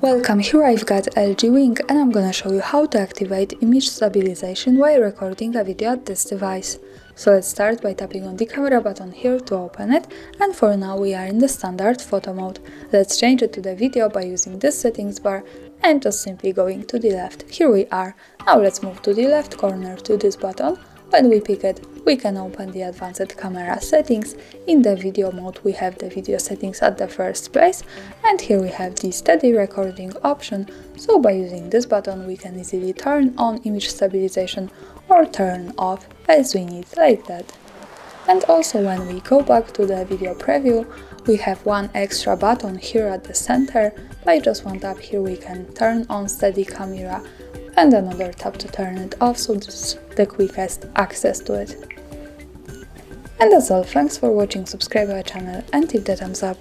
Welcome, here I've got LG Wing and I'm gonna show you how to activate image stabilization while recording a video at this device. So let's start by tapping on the camera button here to open it, and for now we are in the standard photo mode. Let's change it to the video by using this settings bar and just simply going to the left. Here we are. Now let's move to the left corner to this button. When we pick it, we can open the advanced camera settings. In the video mode we have the video settings at the first place, and here we have the steady recording option. So by using this button we can easily turn on image stabilization or turn off as we need, like that. And also when we go back to the video preview, we have one extra button here at the center. By just one tap here we can turn on steady camera, and another tap to turn it off, so this is the quickest access to it. And that's all, thanks for watching, subscribe our channel and hit the thumbs up.